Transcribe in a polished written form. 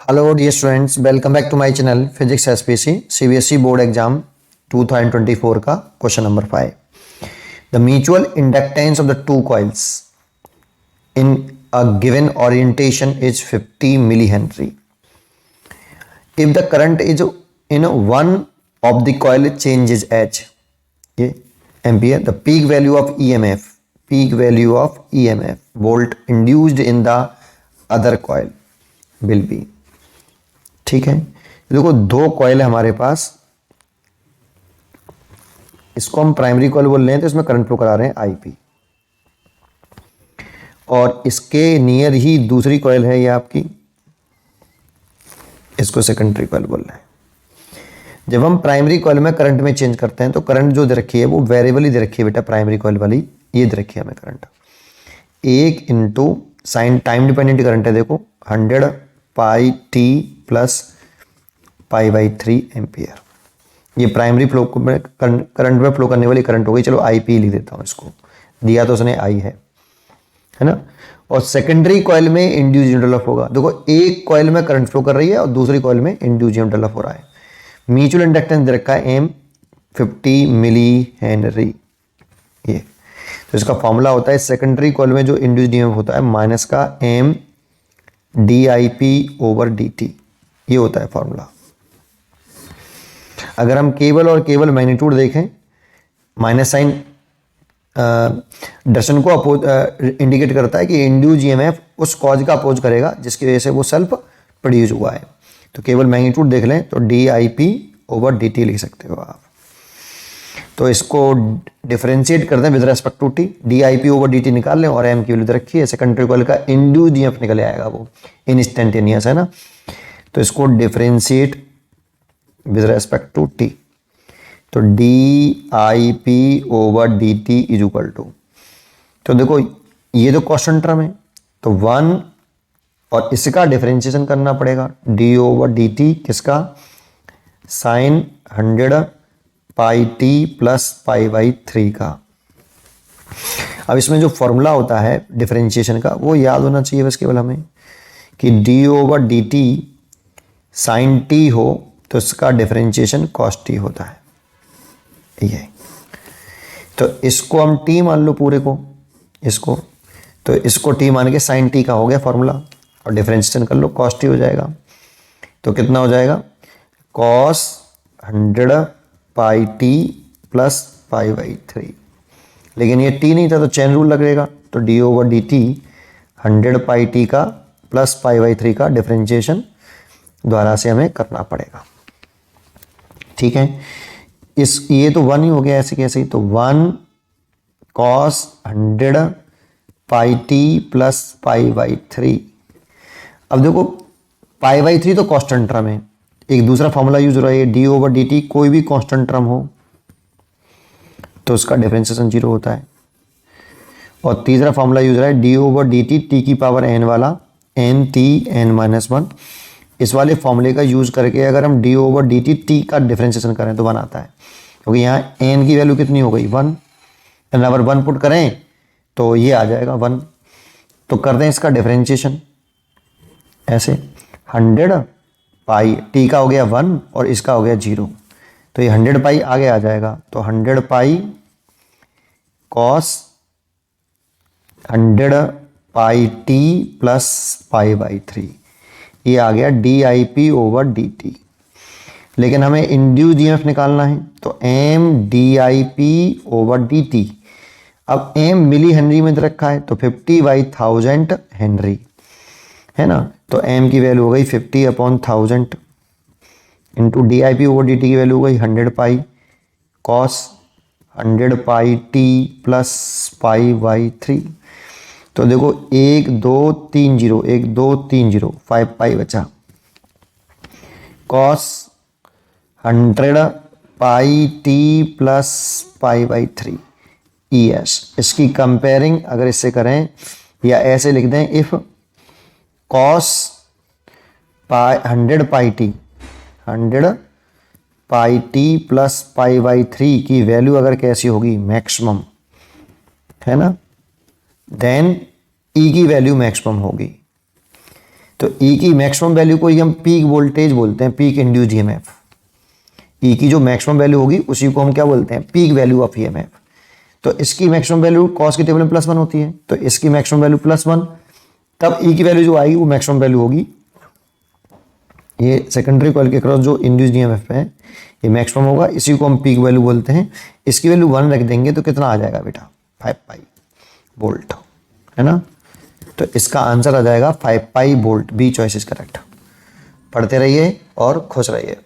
Hello dear students, welcome back to my channel Physics SPC CBSE Board Exam 2024 का question number 5. The mutual inductance of the two coils in a given orientation is 50 millihenry. If the current is in one of the coil changes H, ये ampere, the peak value of EMF volt induced in the other coil will be. ठीक है, देखो दो coil है हमारे पास, इसको हम primary coil बोल रहे हैं तो इसमें करंट फ्लो करा रहे हैं आईपी, और इसके नियर ही दूसरी कॉइल है ये आपकी, इसको सेकेंडरी कॉइल बोल रहे हैं. जब हम प्राइमरी कॉइल में करंट में चेंज करते हैं तो करंट जो दे रखी है वो वेरिएबल ही दे रखी है बेटा. प्राइमरी कॉइल वाली ये दे रखी है हमें current 1 into sine time dependent current है, देखो 100 pi T plus pi by 3 ampere. ये प्राइमरी फ्लो में करंट में फ्लो करने वाली करंट हो गई. चलो आई पी लिख देता हूँ, इसको दिया तो उसने आई है ना. और सेकेंडरी कॉइल में इंड्यूस ईएमएफ होगा. देखो एक कॉइल में करंट फ्लो कर रही है और दूसरी कॉइल में इंड्यूस ईएमएफ हो रहा है. म्यूचुअल इंडक्टेंस दे रखा है एम 50 मिली हेनरी. ये तो इसका फॉर्मूला होता है सेकेंडरी कॉइल में जो इंड्यूस ईएमएफ होता है माइनस का M D I P over D T, ये होता है फॉर्मूला. अगर हम केवल और केवल मैग्नीट्यूड देखें, माइनस साइन डायरेक्शन को इंडिकेट करता है कि इंड्यूस ईएमएफ उस कॉज का अपोज करेगा जिसकी वजह से वो सेल्फ प्रोड्यूस हुआ है. तो केवल मैग्नीट्यूड देख लें तो D I P over D T लिख सकते हो आप. तो इसको डिफरेंशिएट करते हैं with respect to T. D I P over D T निकाल लें और एम की वैल्यू रखी है. सेकेंडरी कॉइल का इंड्यूस ईएमएफ निकल आएगा, वो इंस्टेंटेनियस है ना. तो इसको differentiate with respect to T, तो D I P over D T is equal to, तो देखो ये तो कांस्टेंट टर्म है तो 1 और इसका डिफरेंशिएशन करना पड़ेगा. डी ओवर डी टी किसका, sine 100 pi T plus pi by 3 का. अब इसमें जो फॉर्मूला होता है डिफरेंशिएशन का वो याद होना चाहिए बस केवल हमें, कि D over D T sine T हो तो इसका डिफरेंशिएशन कॉस टी होता है. ये तो इसको हम टी मान लो पूरे को, इसको तो इसको टी मान के साइन टी का हो गया फॉर्मूला, और डिफरेंशिएशन कर लो कॉस टी हो जाएगा. तो कितना हो जाएगा, cos 100 pi T plus pi by 3. लेकिन ये टी नहीं था तो चेन रूल लगेगा, तो D over D T 100 pi T का प्लस पाई बाई 3 का डिफरेंशिएशन द्वारा से हमें करना पड़ेगा. ठीक है, इस ये तो 1 ही हो गया ऐसे कैसे ही, तो 1 cos 100 pi T plus pi by 3. अब देखो पाई बाई 3 तो कांस्टेंट टर्म है. एक दूसरा फॉर्मूला यूज हो रहा है डी ओवर डी टी, कोई भी कांस्टेंट टर्म हो तो उसका डिफरेंशिएशन 0 होता है. और तीसरा फॉर्मूला यूज हो रहा है D over D T T की पावर एन वाला, एन टी एन माइनस 1. इस वाले फॉर्मूले का यूज करके अगर हम D over D T T का डिफरेंशिएशन करें तो 1 आता है, क्योंकि यहाँ एन की वैल्यू कितनी हो गई 1. अगर 1 पुट करें तो ये आ जाएगा 1. तो कर दें इसका डिफरेंशिएशन ऐसे, 100 पाई टी का हो गया 1 और इसका हो गया 0, तो ये 100 पाई आगे आ जाएगा. तो 100 pi cos 100 pi T plus pi by 3, ये आ गया D I P over D T. लेकिन हमें इंड्यूस्ड ईएमएफ निकालना है तो M D I P over D T. अब एम मिली हेनरी में रखा है तो 50/1000 हेनरी है ना. तो एम की वैल्यू हो गई 50/1000 into D I P over D T की वैल्यू हो गई 100 pi cos 100 pi T plus pi by 3. तो देखो 1 2 3 0 1 2 3 0 5 पाई बचा, cos 100 pi T plus pi by 3 E S. इसकी कंपेयरिंग अगर इससे करें या ऐसे लिख दें, if cos 100 pi T 100 pi T plus pi by 3 की वैल्यू अगर कैसी होगी मैक्सिमम है ना, देन ई की वैल्यू मैक्सिमम होगी. तो ई की मैक्सिमम वैल्यू को ही हम पीक वोल्टेज बोलते हैं, पीक इंड्यूस्ड ईएमएफ। ई की जो मैक्सिमम वैल्यू होगी उसी को हम क्या बोलते हैं, पीक वैल्यू ऑफ ईएमएफ। तो इसकी मैक्सिमम वैल्यू कॉस के टेबल में +1 होती है, तो इसकी मैक्सिमम वैल्यू +1, तब ई की वैल्यू जो आएगी वो मैक्सिमम वैल्यू होगी। ये सेकेंडरी कॉइल के क्रॉस जो इंड्यूस्ड ईएमएफ है ये मैक्सिमम होगा, इसी को हम पीक वैल्यू बोलते हैं। इसकी वैल्यू 1 रख देंगे तो कितना आ जाएगा बेटा, 5 पाई वोल्ट, है ना। तो इसका आंसर आ जाएगा 5 pi volt. B choice is correct. पढ़ते रहिए और खुश रहिए।